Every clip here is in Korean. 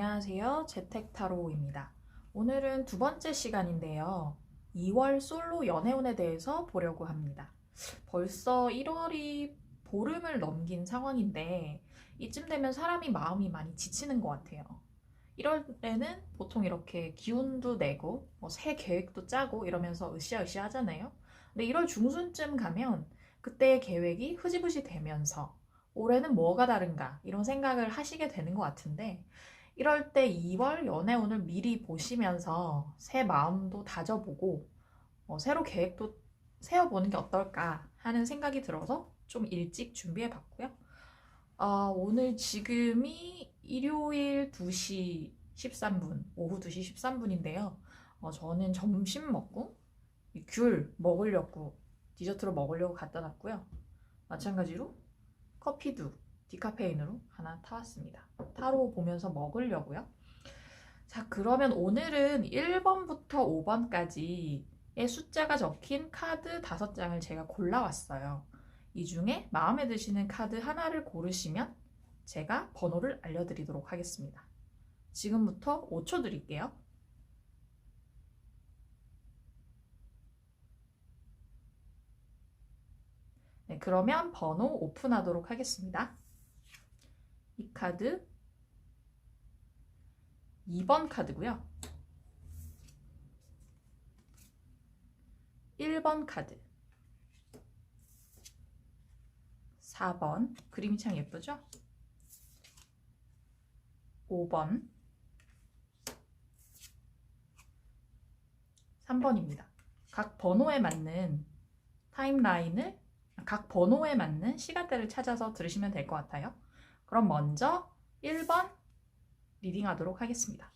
안녕하세요. 재택타로입니다. 오늘은 두 번째 시간인데요. 2월 솔로 연애운에 대해서 보려고 합니다. 벌써 1월이 보름을 넘긴 상황인데 이쯤 되면 사람이 마음이 많이 지치는 것 같아요. 1월 때는 보통 이렇게 기운도 내고 새 계획도 짜고 이러면서 으쌰으쌰 하잖아요. 근데 1월 중순쯤 가면 그때의 계획이 흐지부지 되면서 올해는 뭐가 다른가 이런 생각을 하시게 되는 것 같은데 이럴 때 2월 연애운을 미리 보시면서 새 마음도 다져보고 새로 계획도 세워보는 게 어떨까 하는 생각이 들어서 좀 일찍 준비해봤고요. 오늘 지금이 일요일 2시 13분, 오후 2시 13분인데요. 저는 점심 먹고 귤 먹으려고, 디저트로 먹으려고 갖다 놨고요. 마찬가지로 커피도 디카페인으로 하나 타왔습니다. 타로 보면서 먹으려고요. 자, 그러면 오늘은 1번부터 5번까지의 숫자가 적힌 카드 5장을 제가 골라왔어요. 이 중에 마음에 드시는 카드 하나를 고르시면 제가 번호를 알려드리도록 하겠습니다. 지금부터 5초 드릴게요. 네, 그러면 번호 오픈하도록 하겠습니다. 이 카드 2번 카드고요. 1번 카드 4번, 그림이 참 예쁘죠? 5번 3번입니다. 각 번호에 맞는 타임라인을, 각 번호에 맞는 시간대를 찾아서 들으시면 될 것 같아요. 그럼 먼저 1번 리딩하도록 하겠습니다.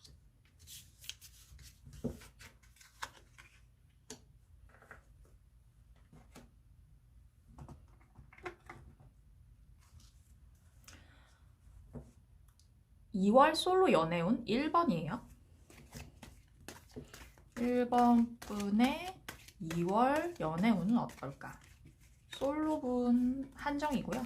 (2월) 솔로 연애운 1번이에요. 1번 분의 2월 연애운은 어떨까? 솔로분 한정이고요.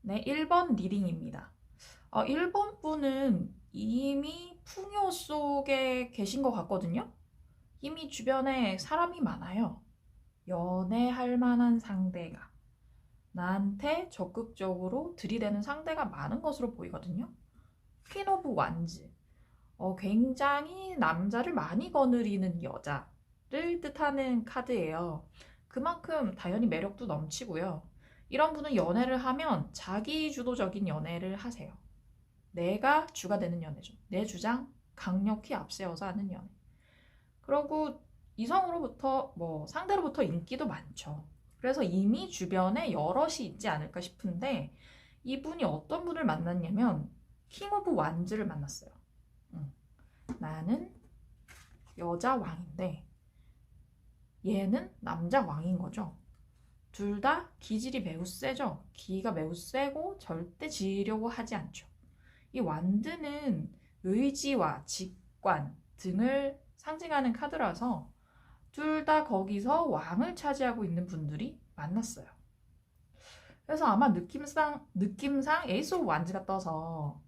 네, 1번 리딩입니다. 1번 분은 이미 풍요 속에 계신 것 같거든요. 이미 주변에 사람이 많아요. 연애할 만한 상대가, 나한테 적극적으로 들이대는 상대가 많은 것으로 보이거든요. 퀸 오브 완즈. 굉장히 남자를 많이 거느리는 여자를 뜻하는 카드예요. 그만큼 당연히 매력도 넘치고요. 이런 분은 연애를 하면 자기 주도적인 연애를 하세요. 내가 주가 되는 연애죠. 내 주장 강력히 앞세워서 하는 연애. 그리고 이성으로부터 상대로부터 인기도 많죠. 그래서 이미 주변에 여럿이 있지 않을까 싶은데 이분이 어떤 분을 만났냐면 킹 오브 완즈를 만났어요. 나는 여자 왕인데 얘는 남자 왕인 거죠. 둘 다 기질이 매우 세죠. 기가 매우 세고 절대 지려고 하지 않죠. 이 완드는 의지와 직관 등을 상징하는 카드라서 둘 다 거기서 왕을 차지하고 있는 분들이 만났어요. 그래서 아마 느낌상 에이스 오브 완즈가 떠서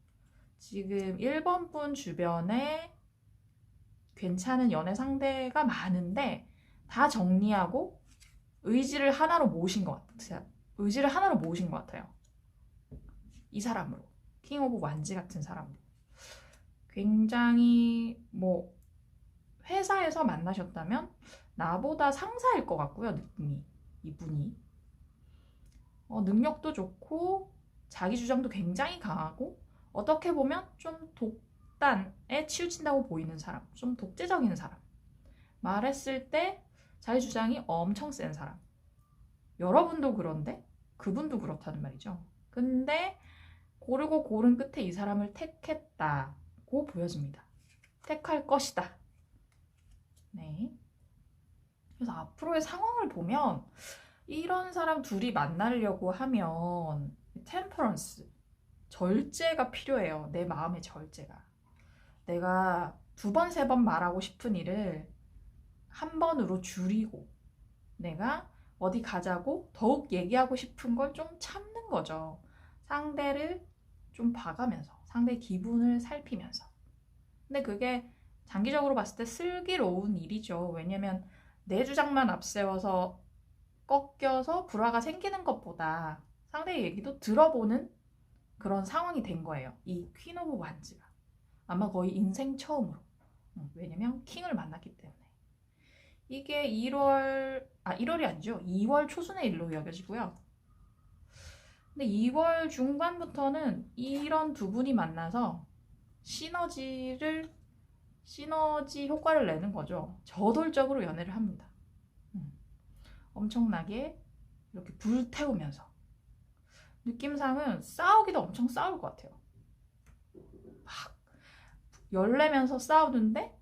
지금 1번 분 주변에 괜찮은 연애 상대가 많은데 다 정리하고 의지를 하나로 모으신 것 같아요. 의지를 하나로 모으신 것 같아요. 이 사람으로. 킹 오브 완즈 같은 사람으로. 굉장히 회사에서 만나셨다면 나보다 상사일 것 같고요. 느낌이. 이분이. 능력도 좋고 자기 주장도 굉장히 강하고 어떻게 보면 좀 독단에 치우친다고 보이는 사람. 좀 독재적인 사람. 말했을 때 자기 주장이 엄청 센 사람. 여러분도 그런데 그분도 그렇다는 말이죠. 근데 고르고 고른 끝에 이 사람을 택했다고 보여집니다. 택할 것이다. 네. 그래서 앞으로의 상황을 보면 이런 사람 둘이 만나려고 하면 템퍼런스, 절제가 필요해요. 내 마음의 절제가. 내가 두 번, 세 번 말하고 싶은 일을 한 번으로 줄이고 내가 어디 가자고 더욱 얘기하고 싶은 걸 좀 참는 거죠. 상대를 좀 봐가면서, 상대의 기분을 살피면서. 근데 그게 장기적으로 봤을 때 슬기로운 일이죠. 왜냐면 내 주장만 앞세워서 꺾여서 불화가 생기는 것보다 상대의 얘기도 들어보는 그런 상황이 된 거예요. 이 퀸 오브 완즈가. 아마 거의 인생 처음으로. 왜냐면 킹을 만났기 때문에. 이게 1월이 아니죠. 2월 초순의 일로 여겨지고요. 근데 2월 중반부터는 이런 두 분이 만나서 시너지 효과를 내는 거죠. 저돌적으로 연애를 합니다. 엄청나게 이렇게 불태우면서. 느낌상은 싸우기도 엄청 싸울 것 같아요. 막 열내면서 싸우는데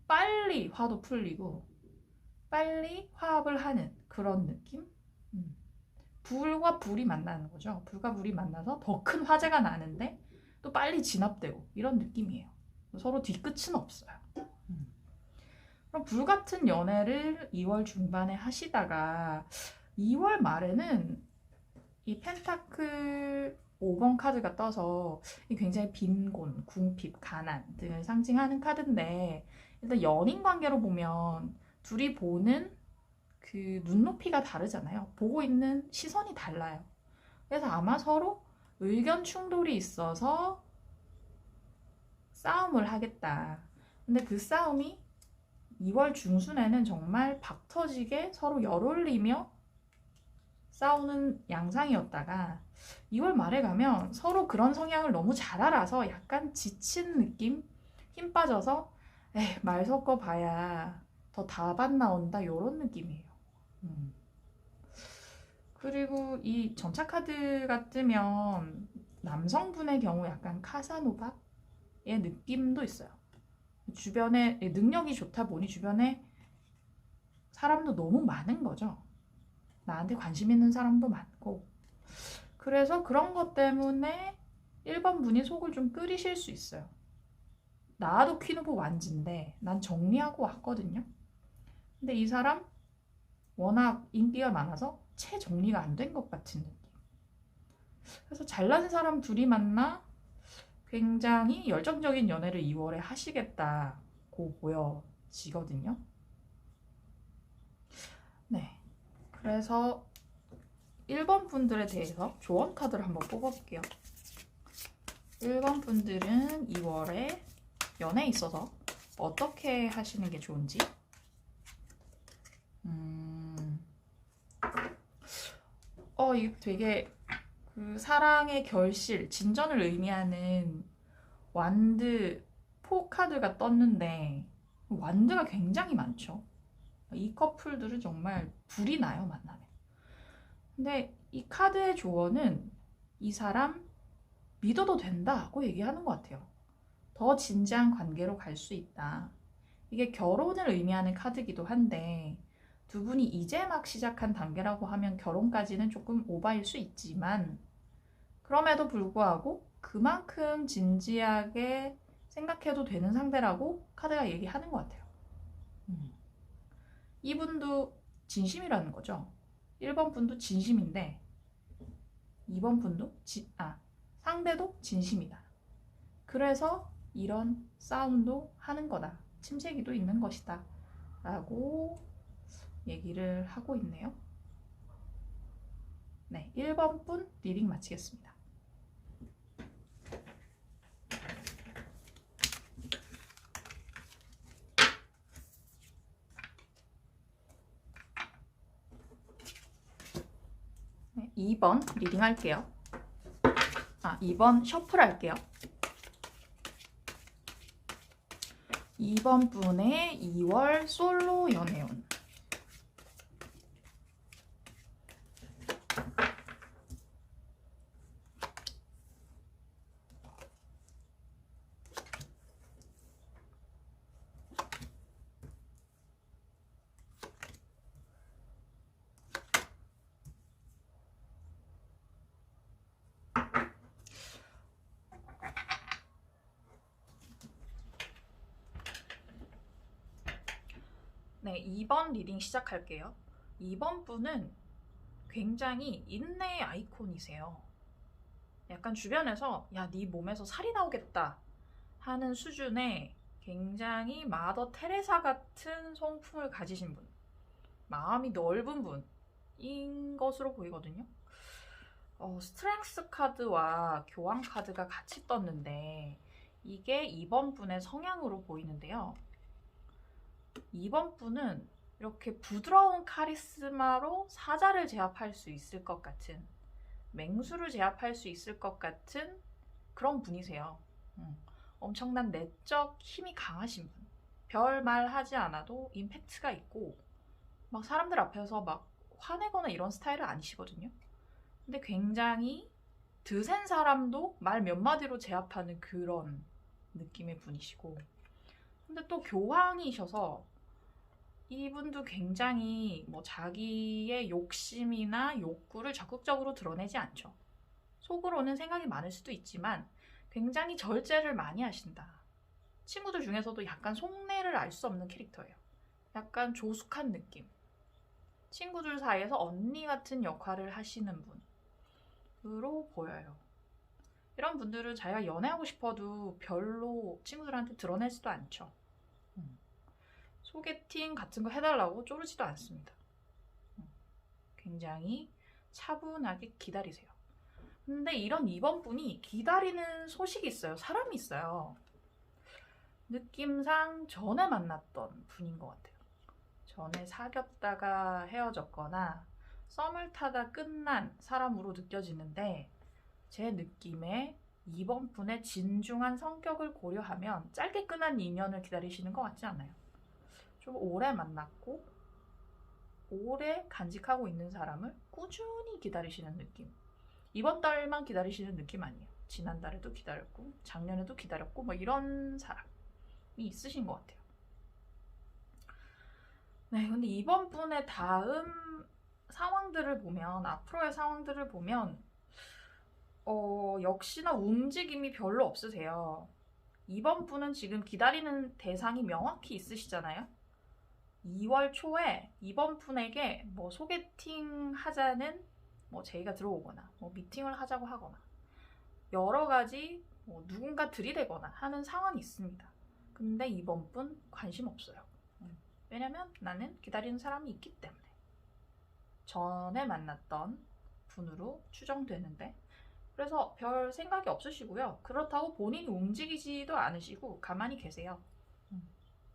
빨리 화도 풀리고 빨리 화합을 하는 그런 느낌? 불과 불이 만나는 거죠. 불과 불이 만나서 더 큰 화재가 나는데 또 빨리 진압되고 이런 느낌이에요. 서로 뒤끝은 없어요. 그럼 불같은 연애를 2월 중반에 하시다가 2월 말에는 이 펜타클 5번 카드가 떠서 굉장히 빈곤, 궁핍, 가난 등을 상징하는 카드인데 일단 연인 관계로 보면 둘이 보는 그 눈높이가 다르잖아요. 보고 있는 시선이 달라요. 그래서 아마 서로 의견 충돌이 있어서 싸움을 하겠다. 근데 그 싸움이 2월 중순에는 정말 박터지게 서로 열올리며 싸우는 양상이었다가 2월 말에 가면 서로 그런 성향을 너무 잘 알아서 약간 지친 느낌? 힘 빠져서 에이, 말 섞어 봐야 더 답안 나온다 요런 느낌이에요. 그리고 이 전차 카드가 뜨면 남성분의 경우 약간 카사노바의 느낌도 있어요. 주변에 능력이 좋다 보니 주변에 사람도 너무 많은 거죠. 나한테 관심 있는 사람도 많고 그래서 그런 것 때문에 1번 분이 속을 좀 끓이실 수 있어요. 나도 퀸 오브 완즈인데 난 정리하고 왔거든요. 근데 이 사람 워낙 인기가 많아서 채 정리가 안 된 것 같은 느낌. 그래서 잘난 사람 둘이 만나 굉장히 열정적인 연애를 2월에 하시겠다고 보여지거든요. 네. 그래서 1번 분들에 대해서 조언 카드를 한번 뽑아볼게요. 1번 분들은 2월에 연애에 있어서 어떻게 하시는 게 좋은지. 이거 되게 그 사랑의 결실, 진전을 의미하는 완드 4 카드가 떴는데 완드가 굉장히 많죠. 이 커플들은 정말 불이 나요, 만나면. 근데 이 카드의 조언은 이 사람 믿어도 된다고 얘기하는 것 같아요. 더 진지한 관계로 갈 수 있다. 이게 결혼을 의미하는 카드이기도 한데 두 분이 이제 막 시작한 단계라고 하면 결혼까지는 조금 오바일 수 있지만 그럼에도 불구하고 그만큼 진지하게 생각해도 되는 상대라고 카드가 얘기하는 것 같아요. 이분도 진심이라는 거죠. 1번 분도 진심인데 2번 분도 상대도 진심이다. 그래서 이런 싸움도 하는 거다. 침체기도 있는 것이다. 라고 얘기를 하고 있네요. 네, 1번 분 리딩 마치겠습니다. 네, 2번 리딩 할게요. 2번 셔플 할게요. 2번 분의 2월 솔로 연애운. 네, 2번 리딩 시작할게요. 2번 분은 굉장히 인내의 아이콘이세요. 약간 주변에서 야, 네 몸에서 살이 나오겠다 하는 수준의 굉장히 마더 테레사 같은 성품을 가지신 분, 마음이 넓은 분인 것으로 보이거든요. 스트렝스 카드와 교황 카드가 같이 떴는데 이게 2번 분의 성향으로 보이는데요. 2번 분은 이렇게 부드러운 카리스마로 사자를 제압할 수 있을 것 같은, 맹수를 제압할 수 있을 것 같은 그런 분이세요. 엄청난 내적 힘이 강하신 분. 별 말 하지 않아도 임팩트가 있고 막 사람들 앞에서 막 화내거나 이런 스타일은 아니시거든요. 근데 굉장히 드센 사람도 말 몇 마디로 제압하는 그런 느낌의 분이시고, 근데 또 교황이셔서 이분도 굉장히 뭐 자기의 욕심이나 욕구를 적극적으로 드러내지 않죠. 속으로는 생각이 많을 수도 있지만 굉장히 절제를 많이 하신다. 친구들 중에서도 약간 속내를 알 수 없는 캐릭터예요. 약간 조숙한 느낌. 친구들 사이에서 언니 같은 역할을 하시는 분으로 보여요. 이런 분들은 자기가 연애하고 싶어도 별로 친구들한테 드러내지도 않죠. 소개팅 같은 거 해달라고 쪼르지도 않습니다. 굉장히 차분하게 기다리세요. 근데 이런 2번 분이 기다리는 소식이 있어요. 사람이 있어요. 느낌상 전에 만났던 분인 것 같아요. 전에 사귀었다가 헤어졌거나 썸을 타다 끝난 사람으로 느껴지는데, 제 느낌에 2번 분의 진중한 성격을 고려하면 짧게 끝난 인연을 기다리시는 것 같지 않아요. 좀 오래 만났고 오래 간직하고 있는 사람을 꾸준히 기다리시는 느낌. 이번 달만 기다리시는 느낌 아니에요. 지난달에도 기다렸고 작년에도 기다렸고 뭐 이런 사람이 있으신 것 같아요. 네, 근데 이번 분의 다음 상황들을 보면, 앞으로의 상황들을 보면 역시나 움직임이 별로 없으세요. 이번 분은 지금 기다리는 대상이 명확히 있으시잖아요. 2월 초에 이번 분에게 뭐 소개팅 하자는 뭐 제의가 들어오거나 뭐 미팅을 하자고 하거나 여러 가지 뭐 누군가 들이대거나 하는 상황이 있습니다. 근데 이번 분 관심 없어요. 왜냐면 나는 기다리는 사람이 있기 때문에. 전에 만났던 분으로 추정되는데, 그래서 별 생각이 없으시고요. 그렇다고 본인이 움직이지도 않으시고 가만히 계세요.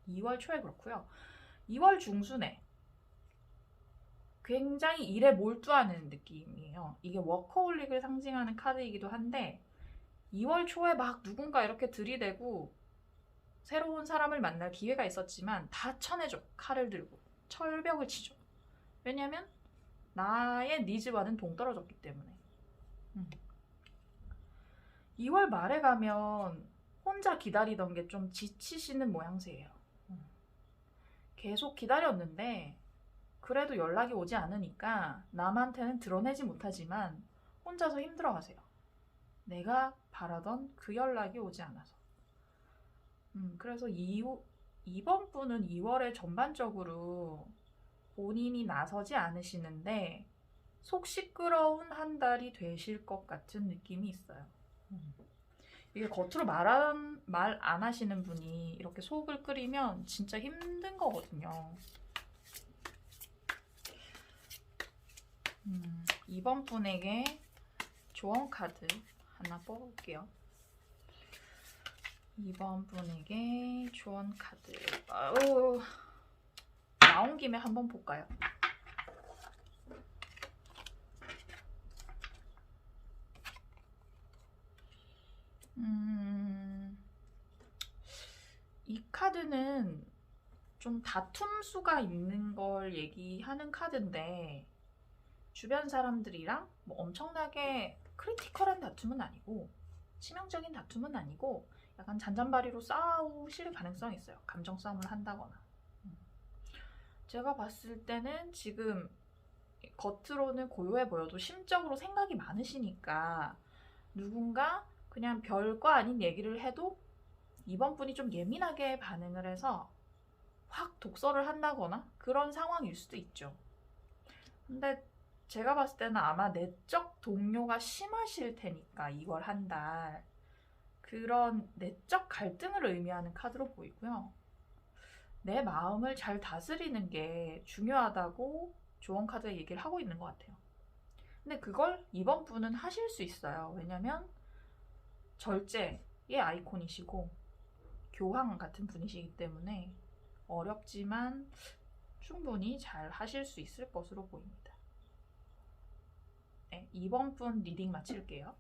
2월 초에 그렇고요. 2월 중순에 굉장히 일에 몰두하는 느낌이에요. 이게 워커홀릭을 상징하는 카드이기도 한데 2월 초에 막 누군가 이렇게 들이대고 새로운 사람을 만날 기회가 있었지만 다 쳐내죠. 칼을 들고 철벽을 치죠. 왜냐면 나의 니즈와는 동떨어졌기 때문에. 2월 말에 가면 혼자 기다리던 게 좀 지치시는 모양새예요. 계속 기다렸는데 그래도 연락이 오지 않으니까 남한테는 드러내지 못하지만 혼자서 힘들어하세요. 내가 바라던 그 연락이 오지 않아서. 그래서 이번 분은 2월에 전반적으로 본인이 나서지 않으시는데 속 시끄러운 한 달이 되실 것 같은 느낌이 있어요. 이게 겉으로 말 안 하시는 분이 이렇게 속을 끓이면 진짜 힘든 거거든요. 이번 분에게 조언 카드 하나 뽑을게요. 이번 분에게 조언 카드. 나온 김에 한번 볼까요? 이 카드는 좀 다툼 수가 있는 걸 얘기하는 카드인데, 주변 사람들이랑 뭐 엄청나게 크리티컬한 다툼은 아니고 치명적인 다툼은 아니고 약간 잔잔바리로 싸우실 가능성이 있어요. 감정 싸움을 한다거나. 제가 봤을 때는 지금 겉으로는 고요해 보여도 심적으로 생각이 많으시니까 누군가 그냥 별거 아닌 얘기를 해도 이번 분이 좀 예민하게 반응을 해서 확 독서를 한다거나 그런 상황일 수도 있죠. 근데 제가 봤을 때는 아마 내적 동요가 심하실 테니까 이걸 한다. 그런 내적 갈등을 의미하는 카드로 보이고요. 내 마음을 잘 다스리는 게 중요하다고 조언 카드가 얘기를 하고 있는 것 같아요. 근데 그걸 이번 분은 하실 수 있어요. 왜냐면 절제의 아이콘이시고 교황 같은 분이시기 때문에 어렵지만 충분히 잘 하실 수 있을 것으로 보입니다. 네, 이번 분 리딩 마칠게요.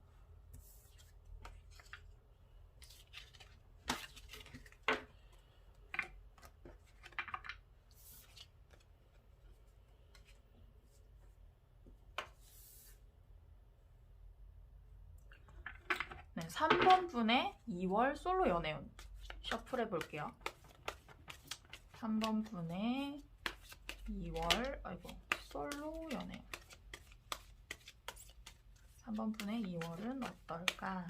네, 3번 분의 2월 솔로 연애운 셔플 해볼게요. 3번 분의 2월 솔로 연애운 3번 분의 2월은 어떨까?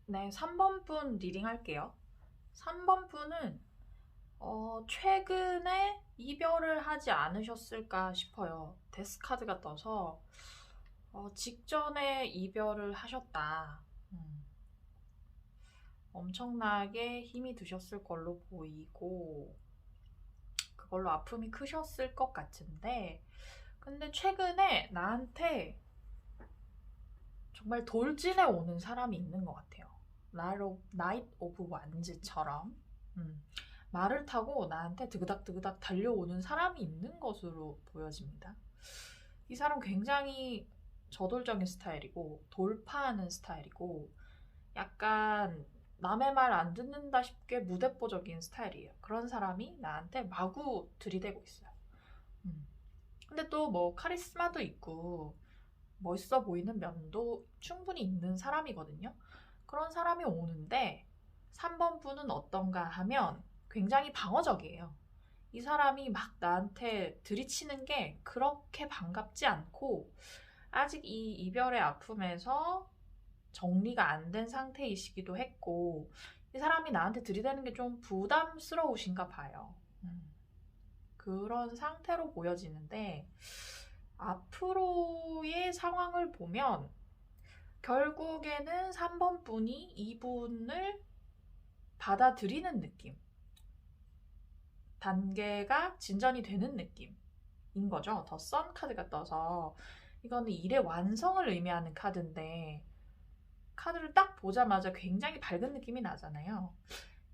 네, 3번 분 리딩 할게요. 3번 분은 최근에 이별을 하지 않으셨을까 싶어요. 데스 카드가 떠서 직전에 이별을 하셨다. 엄청나게 힘이 드셨을 걸로 보이고 그걸로 아픔이 크셨을 것 같은데 근데 최근에 나한테 정말 돌진해 오는 사람이 있는 것 같아요. 나이트 오브 완즈처럼 말을 타고 나한테 드그닥드그닥 달려오는 사람이 있는 것으로 보여집니다. 이 사람 굉장히 저돌적인 스타일이고 돌파하는 스타일이고 약간 남의 말 안 듣는다 싶게 무대뽀적인 스타일이에요. 그런 사람이 나한테 마구 들이대고 있어요. 근데 또 뭐 카리스마도 있고 멋있어 보이는 면도 충분히 있는 사람이거든요. 그런 사람이 오는데 3번 분은 어떤가 하면 굉장히 방어적이에요. 이 사람이 막 나한테 들이치는 게 그렇게 반갑지 않고 아직 이 이별의 아픔에서 정리가 안 된 상태이시기도 했고 이 사람이 나한테 들이대는 게 좀 부담스러우신가 봐요. 그런 상태로 보여지는데 앞으로의 상황을 보면 결국에는 3번 분이 이분을 받아들이는 느낌. 단계가 진전이 되는 느낌인 거죠. 더 선 카드가 떠서 이거는 일의 완성을 의미하는 카드인데 카드를 딱 보자마자 굉장히 밝은 느낌이 나잖아요.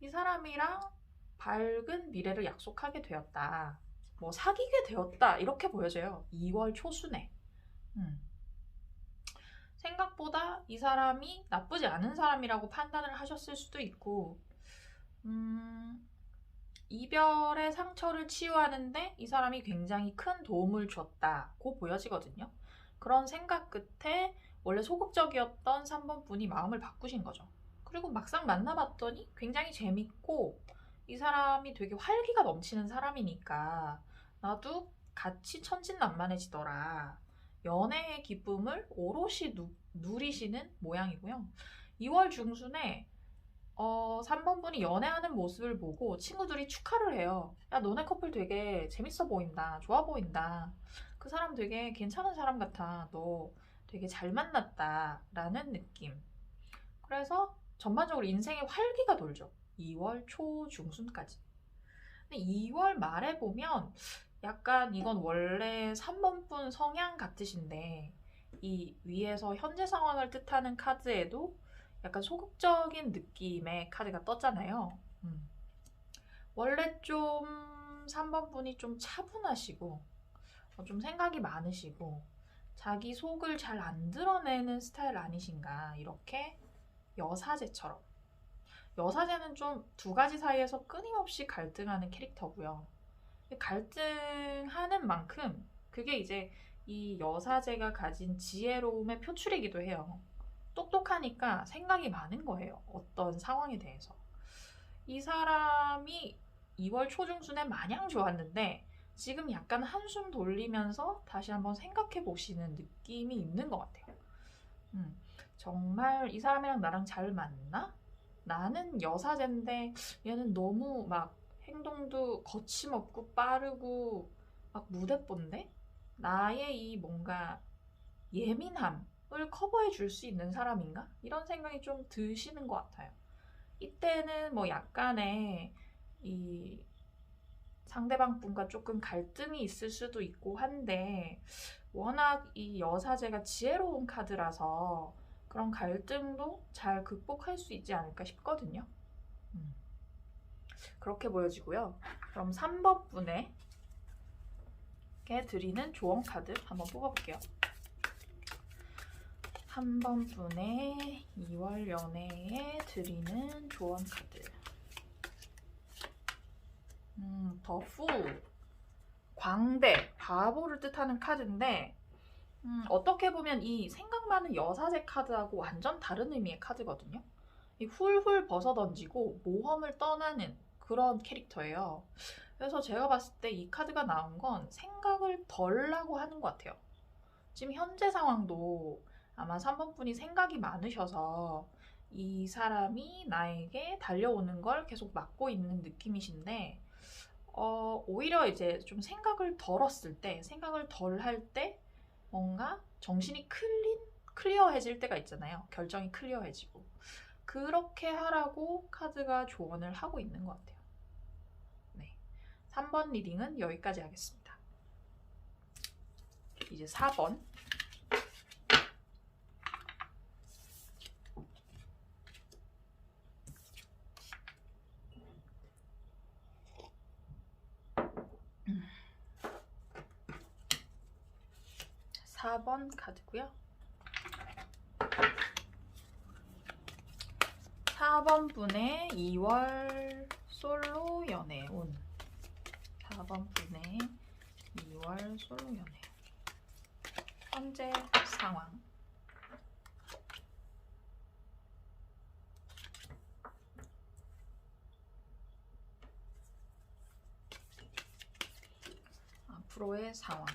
이 사람이랑 밝은 미래를 약속하게 되었다. 뭐 사귀게 되었다. 이렇게 보여져요. 2월 초순에. 생각보다 이 사람이 나쁘지 않은 사람이라고 판단을 하셨을 수도 있고 이별의 상처를 치유하는데 이 사람이 굉장히 큰 도움을 줬다고 보여지거든요. 그런 생각 끝에 원래 소극적이었던 3번 분이 마음을 바꾸신 거죠. 그리고 막상 만나봤더니 굉장히 재밌고 이 사람이 되게 활기가 넘치는 사람이니까 나도 같이 천진난만해지더라. 연애의 기쁨을 오롯이 누리시는 모양이고요. 2월 중순에 3번 분이 연애하는 모습을 보고 친구들이 축하를 해요. 야, 너네 커플 되게 재밌어 보인다. 좋아 보인다. 그 사람 되게 괜찮은 사람 같아. 너 되게 잘 만났다. 라는 느낌. 그래서 전반적으로 인생에 활기가 돌죠. 2월 초중순까지. 근데 2월 말에 보면 약간 이건 원래 3번 분 성향 같으신데 이 위에서 현재 상황을 뜻하는 카드에도 약간 소극적인 느낌의 카드가 떴잖아요. 원래 좀 3번 분이 좀 차분하시고 좀 생각이 많으시고 자기 속을 잘 안 드러내는 스타일 아니신가 이렇게 여사제처럼 여사제는 좀 두 가지 사이에서 끊임없이 갈등하는 캐릭터고요. 갈등하는 만큼 그게 이제 이 여사제가 가진 지혜로움의 표출이기도 해요. 똑똑하니까 생각이 많은 거예요. 어떤 상황에 대해서. 이 사람이 2월 초중순에 마냥 좋았는데 지금 약간 한숨 돌리면서 다시 한번 생각해 보시는 느낌이 있는 것 같아요. 정말 이 사람이랑 나랑 잘 맞나? 나는 여사제인데 얘는 너무 막 행동도 거침없고 빠르고 막 무대뽀인데 나의 이 뭔가 예민함을 커버해 줄 수 있는 사람인가? 이런 생각이 좀 드시는 것 같아요. 이때는 뭐 약간의 이 상대방 분과 조금 갈등이 있을 수도 있고 한데 워낙 이 여사제가 지혜로운 카드라서 그런 갈등도 잘 극복할 수 있지 않을까 싶거든요. 그렇게 보여지고요. 그럼 3번 분에게 드리는 조언 카드 한번 뽑아볼게요. 3번 분의 2월 연애에 드리는 조언 카드. 더 푸. 광대, 바보를 뜻하는 카드인데 어떻게 보면 이 생각 많은 여사제 카드하고 완전 다른 의미의 카드거든요. 이 훌훌 벗어던지고 모험을 떠나는 그런 캐릭터예요. 그래서 제가 봤을 때 이 카드가 나온 건 생각을 덜 하고 하는 것 같아요. 지금 현재 상황도 아마 3번 분이 생각이 많으셔서 이 사람이 나에게 달려오는 걸 계속 막고 있는 느낌이신데 오히려 이제 좀 생각을 덜었을 때, 생각을 덜 할 때 뭔가 정신이 클리어해질 때가 있잖아요. 결정이 클리어해지고. 그렇게 하라고 카드가 조언을 하고 있는 것 같아요. 네. 3번 리딩은 여기까지 하겠습니다. 이제 4번. 음. 4번 카드고요. 4번 분의 2월 솔로 연애 운. 4번 분의 2월 솔로 연애. 현재 상황. 앞으로의 상황.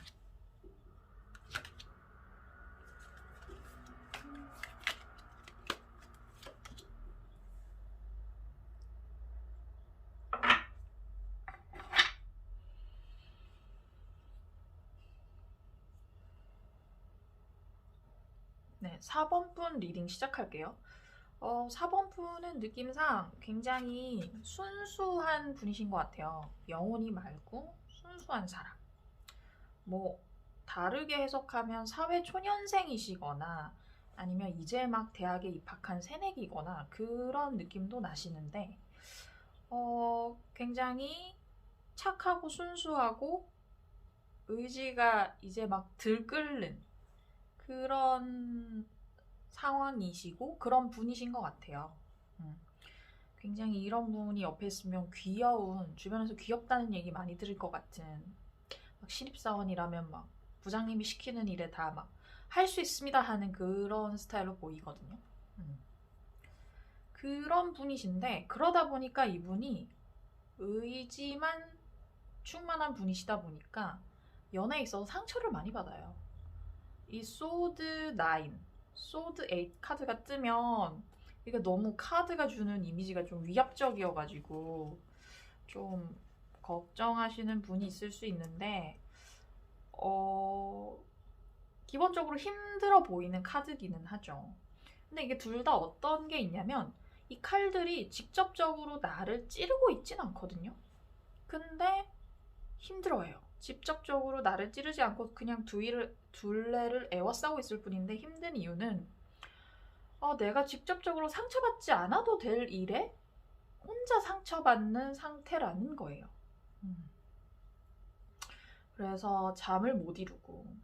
네, 4번 분 리딩 시작할게요. 4번 분은 느낌상 굉장히 순수한 분이신 것 같아요. 영혼이 맑고 순수한 사람. 뭐 다르게 해석하면 사회 초년생이시거나 아니면 이제 막 대학에 입학한 새내기거나 그런 느낌도 나시는데 굉장히 착하고 순수하고 의지가 이제 막 들끓는 그런 상황이시고 그런 분이신 것 같아요. 굉장히 이런 분이 옆에 있으면 귀여운, 주변에서 귀엽다는 얘기 많이 들을 것 같은, 막 신입사원이라면 막 부장님이 시키는 일에 다 막 할 수 있습니다 하는 그런 스타일로 보이거든요. 그런 분이신데 그러다 보니까 이분이 의지만 충만한 분이시다 보니까 연애에 있어서 상처를 많이 받아요. 이 소드 9, 소드 8 카드가 뜨면 이게 너무 카드가 주는 이미지가 좀 위압적이어가지고 좀 걱정하시는 분이 있을 수 있는데 기본적으로 힘들어 보이는 카드기는 하죠. 근데 이게 둘 다 어떤 게 있냐면 이 칼들이 직접적으로 나를 찌르고 있진 않거든요. 근데 힘들어해요. 직접적으로 나를 찌르지 않고 그냥 둘레를 에워싸고 있을 뿐인데 힘든 이유는 내가 직접적으로 상처받지 않아도 될 일에 혼자 상처받는 상태라는 거예요. 그래서 잠을 못 이루고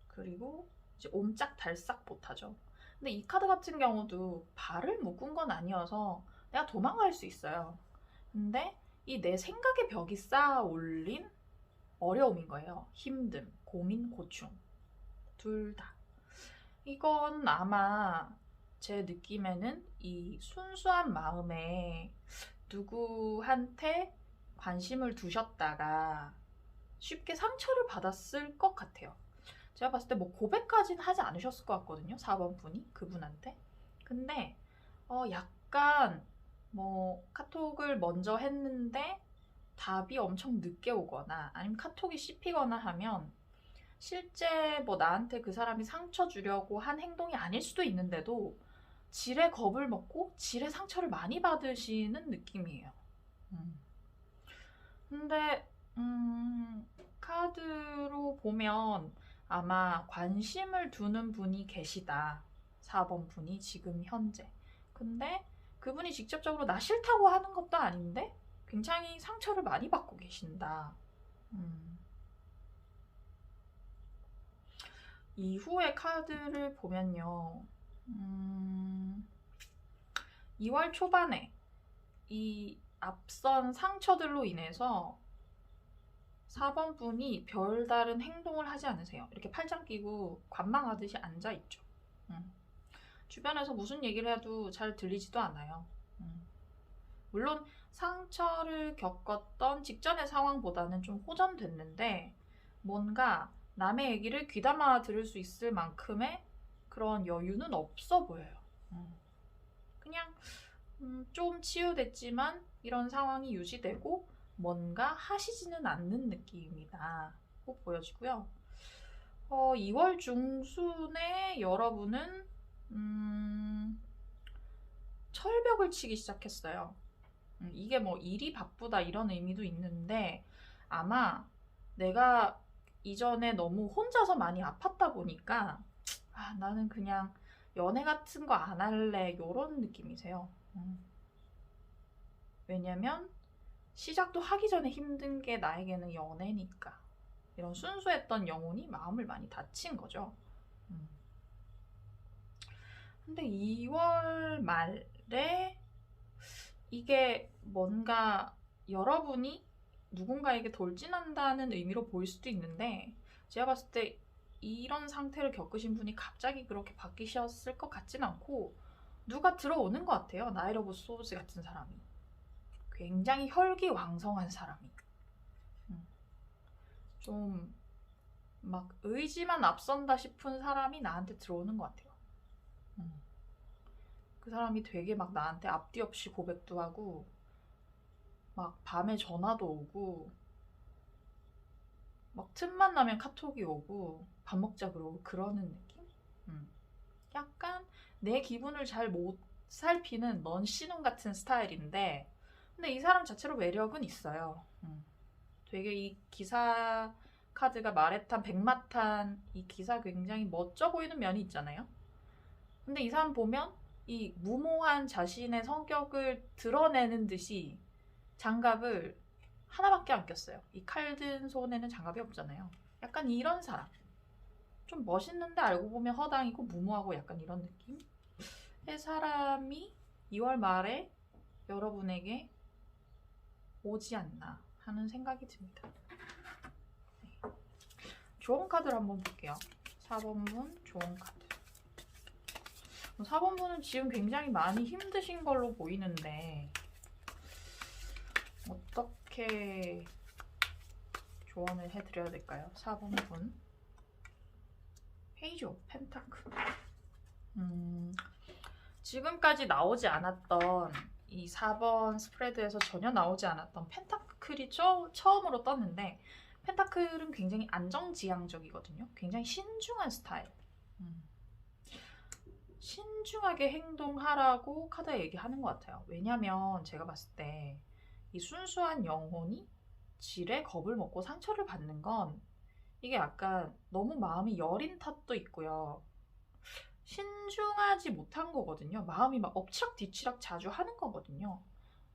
그리고 이제 옴짝달싹 못하죠. 근데 이 카드 같은 경우도 발을 묶은 건 아니어서 내가 도망갈 수 있어요. 근데 이 내 생각의 벽이 쌓아 올린 어려움인 거예요. 힘듦, 고민, 고충. 둘 다. 이건 아마 제 느낌에는 이 순수한 마음에 누구한테 관심을 두셨다가 쉽게 상처를 받았을 것 같아요. 제가 봤을 때 뭐 고백까지는 하지 않으셨을 것 같거든요. 4번 분이 그분한테. 근데 약간 뭐 카톡을 먼저 했는데 답이 엄청 늦게 오거나 아니면 카톡이 씹히거나 하면 실제 뭐 나한테 그 사람이 상처 주려고 한 행동이 아닐 수도 있는데도 지레 겁을 먹고 지레 상처를 많이 받으시는 느낌이에요. 근데 카드로 보면 아마 관심을 두는 분이 계시다. 4번 분이 지금 현재. 근데 그분이 직접적으로 나 싫다고 하는 것도 아닌데 굉장히 상처를 많이 받고 계신다. 이후의 카드를 보면요. 2월 초반에 이 앞선 상처들로 인해서 4번 분이 별다른 행동을 하지 않으세요. 이렇게 팔짱 끼고 관망하듯이 앉아있죠. 주변에서 무슨 얘기를 해도 잘 들리지도 않아요. 물론 상처를 겪었던 직전의 상황보다는 좀 호전됐는데 뭔가 남의 얘기를 귀담아 들을 수 있을 만큼의 그런 여유는 없어 보여요. 그냥 좀 치유됐지만 이런 상황이 유지되고 뭔가 하시지는 않는 느낌이다. 꼭 보여지고요. 2월 중순에 여러분은 철벽을 치기 시작했어요. 이게 뭐 일이 바쁘다 이런 의미도 있는데 아마 내가 이전에 너무 혼자서 많이 아팠다 보니까 나는 그냥 연애 같은 거 안 할래 이런 느낌이세요. 왜냐면 시작도 하기 전에 힘든 게 나에게는 연애니까. 이런 순수했던 영혼이 마음을 많이 다친 거죠. 근데 2월 말에 이게 뭔가 여러분이 누군가에게 돌진한다는 의미로 보일 수도 있는데 제가 봤을 때 이런 상태를 겪으신 분이 갑자기 그렇게 바뀌셨을 것 같진 않고 누가 들어오는 것 같아요. 나이트 오브 소울스 같은 사람이. 굉장히 혈기왕성한 사람이. 좀 막 의지만 앞선다 싶은 사람이 나한테 들어오는 것 같아요. 그 사람이 되게 막 나한테 앞뒤 없이 고백도 하고 막 밤에 전화도 오고 막 틈만 나면 카톡이 오고 밥 먹자 그러고 그러는 느낌? 약간 내 기분을 잘 못 살피는 넌 씨눈 같은 스타일인데 근데 이 사람 자체로 매력은 있어요. 되게 이 기사 카드가 마레탄, 백마탄 이 기사 굉장히 멋져 보이는 면이 있잖아요. 근데 이 사람 보면 이 무모한 자신의 성격을 드러내는 듯이 장갑을 하나밖에 안 꼈어요. 이 칼 든 손에는 장갑이 없잖아요. 약간 이런 사람. 좀 멋있는데 알고 보면 허당이고 무모하고 약간 이런 느낌의 사람이 2월 말에 여러분에게 오지 않나 하는 생각이 듭니다. 네. 좋은 카드를 한번 볼게요. 4번분 좋은 카드. 4번분은 지금 굉장히 많이 힘드신 걸로 보이는데 어떻게 조언을 해드려야 될까요? 4번분 페이지 오브 펜타클. 지금까지 나오지 않았던 이 4번 스프레드에서 전혀 나오지 않았던 펜타클이 처음으로 떴는데 펜타클은 굉장히 안정지향적이거든요. 굉장히 신중한 스타일. 신중하게 행동하라고 카드에 얘기하는 것 같아요. 왜냐면 제가 봤을 때 이 순수한 영혼이 질에 겁을 먹고 상처를 받는 건 이게 약간 너무 마음이 여린 탓도 있고요. 신중하지 못한 거거든요. 마음이 막 엎치락뒤치락 자주 하는 거거든요.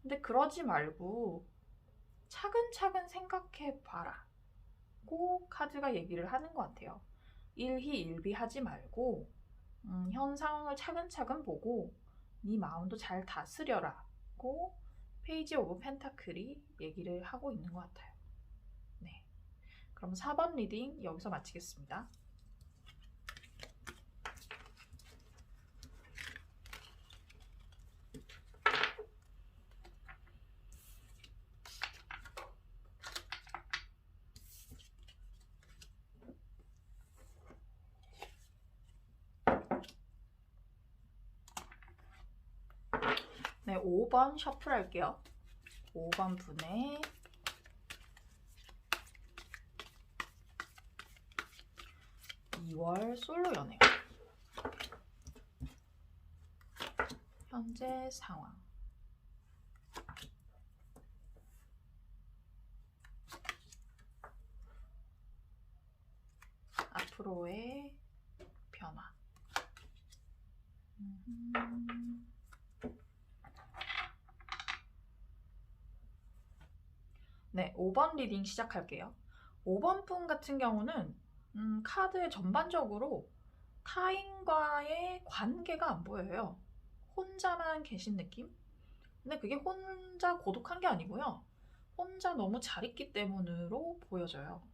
근데 그러지 말고 차근차근 생각해 봐라. 고 카드가 얘기를 하는 것 같아요. 일희일비하지 말고 현 상황을 차근차근 보고 네 마음도 잘 다스려라. 고 페이지 오브 펜타클이 얘기를 하고 있는 것 같아요. 네. 그럼 4번 리딩 여기서 마치겠습니다. 네, 5번 셔플 할게요. 5번 분의 2월 솔로 연애요. 현재 상황. 앞으로의 변화. 네, 5번 리딩 시작할게요. 5번 분 같은 경우는 카드에 전반적으로 타인과의 관계가 안 보여요. 혼자만 계신 느낌? 근데 그게 혼자 고독한 게 아니고요. 혼자 너무 잘 있기 때문으로 보여져요.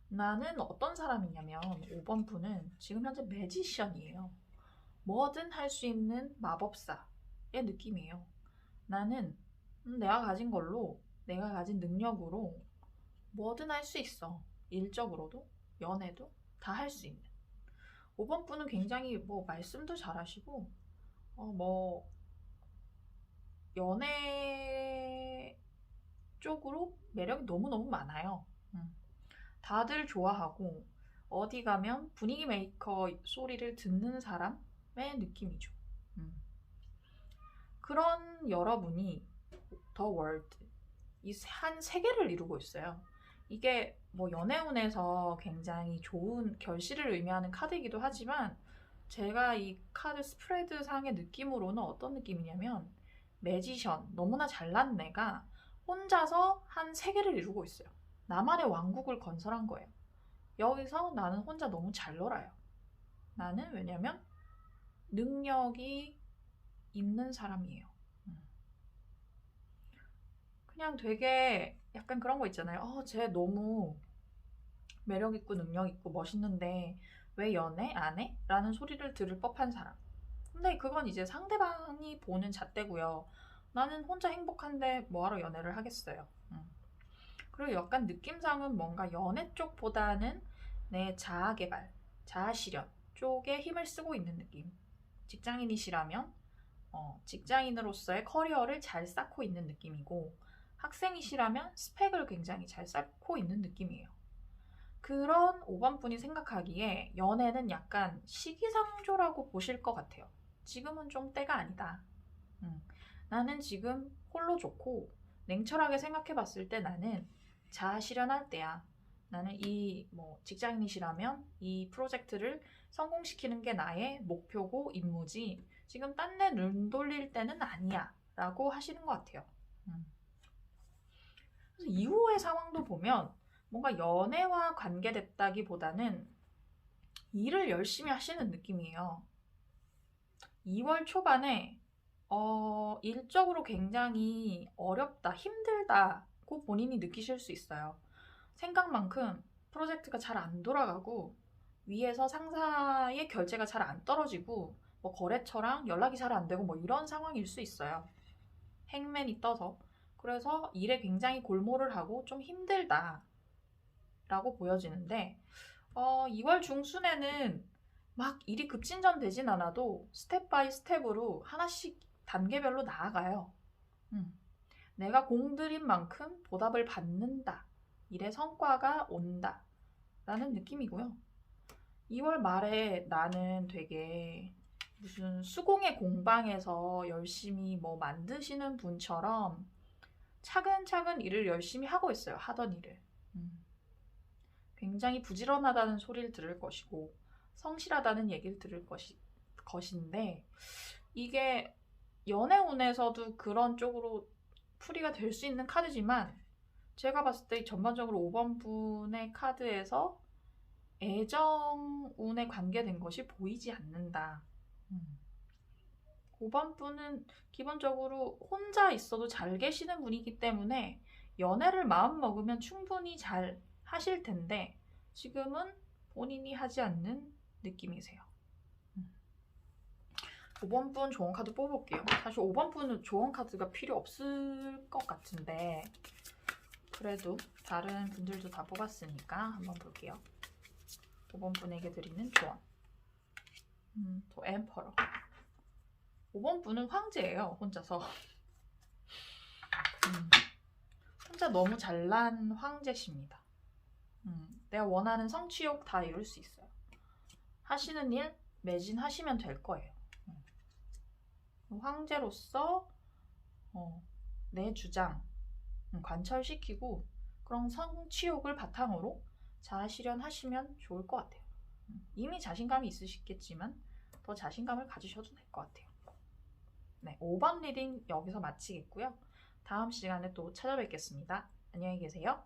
나는 어떤 사람이냐면 5번 분은 지금 현재 매지션이에요. 뭐든 할 수 있는 마법사의 느낌이에요. 나는 내가 가진 걸로, 내가 가진 능력으로 뭐든 할 수 있어. 일적으로도, 연애도 다 할 수 있는. 5번 분은 굉장히 뭐 말씀도 잘하시고, 연애 쪽으로 매력이 너무너무 많아요. 다들 좋아하고, 어디 가면 분위기 메이커 소리를 듣는 사람의 느낌이죠. 그런 여러분이 더 월드, 이 한 세계를 이루고 있어요. 이게 뭐 연애운에서 굉장히 좋은 결실을 의미하는 카드이기도 하지만 제가 이 카드 스프레드 상의 느낌으로는 어떤 느낌이냐면 매지션, 너무나 잘난 내가 혼자서 한 세계를 이루고 있어요. 나만의 왕국을 건설한 거예요. 여기서 나는 혼자 너무 잘 놀아요. 나는 왜냐면 능력이 있는 사람이에요. 그냥 되게 약간 그런 거 있잖아요. 쟤 너무 매력있고 능력있고 멋있는데 왜 연애 안 해? 라는 소리를 들을 법한 사람. 근데 그건 이제 상대방이 보는 잣대고요. 나는 혼자 행복한데 뭐하러 연애를 하겠어요. 그리고 약간 느낌상은 뭔가 연애 쪽보다는 내 자아개발, 자아실현 쪽에 힘을 쓰고 있는 느낌. 직장인이시라면 직장인으로서의 커리어를 잘 쌓고 있는 느낌이고 학생이시라면 스펙을 굉장히 잘 쌓고 있는 느낌이에요. 그런 5번 분이 생각하기에 연애는 약간 시기상조라고 보실 것 같아요. 지금은 좀 때가 아니다. 나는 지금 홀로 좋고 냉철하게 생각해 봤을 때 나는 자아실현할 때야. 나는 직장인이시라면 이 프로젝트를 성공시키는 게 나의 목표고 임무지 지금 딴 데 눈 돌릴 때는 아니야 라고 하시는 것 같아요. 그래서 이후의 상황도 보면 뭔가 연애와 관계됐다기보다는 일을 열심히 하시는 느낌이에요. 2월 초반에 일적으로 굉장히 어렵다, 힘들다고 본인이 느끼실 수 있어요. 생각만큼 프로젝트가 잘 안 돌아가고 위에서 상사의 결제가 잘 안 떨어지고 뭐 거래처랑 연락이 잘 안 되고 뭐 이런 상황일 수 있어요. 행맨이 떠서. 그래서 일에 굉장히 골몰을 하고 좀 힘들다 라고 보여지는데 2월 중순에는 막 일이 급진전되진 않아도 스텝 바이 스텝으로 하나씩 단계별로 나아가요. 내가 공들인 만큼 보답을 받는다. 일의 성과가 온다. 라는 느낌이고요. 2월 말에 나는 되게 무슨 수공예 공방에서 열심히 뭐 만드시는 분처럼 차근차근 일을 열심히 하고 있어요. 하던 일을. 굉장히 부지런하다는 소리를 들을 것이고 성실하다는 얘기를 들을 것인데 이게 연애운에서도 그런 쪽으로 풀이가 될 수 있는 카드지만 제가 봤을 때 전반적으로 5번 분의 카드에서 애정운에 관계된 것이 보이지 않는다. 5번 분은 기본적으로 혼자 있어도 잘 계시는 분이기 때문에 연애를 마음 먹으면 충분히 잘 하실 텐데 지금은 본인이 하지 않는 느낌이세요. 5번 분 조언 카드 뽑을게요. 사실 5번 분은 조언 카드가 필요 없을 것 같은데 그래도 다른 분들도 다 뽑았으니까 한번 볼게요. 5번 분에게 드리는 조언. 또 엠퍼러. 5번 분은 황제예요. 혼자서. 혼자 너무 잘난 황제십니다. 내가 원하는 성취욕 다 이룰 수 있어요. 하시는 일 매진하시면 될 거예요. 황제로서 내 주장 관철시키고 그런 성취욕을 바탕으로 자아 실현하시면 좋을 것 같아요. 이미 자신감이 있으시겠지만 더 자신감을 가지셔도 될 것 같아요. 네, 5번 리딩 여기서 마치겠고요. 다음 시간에 또 찾아뵙겠습니다. 안녕히 계세요.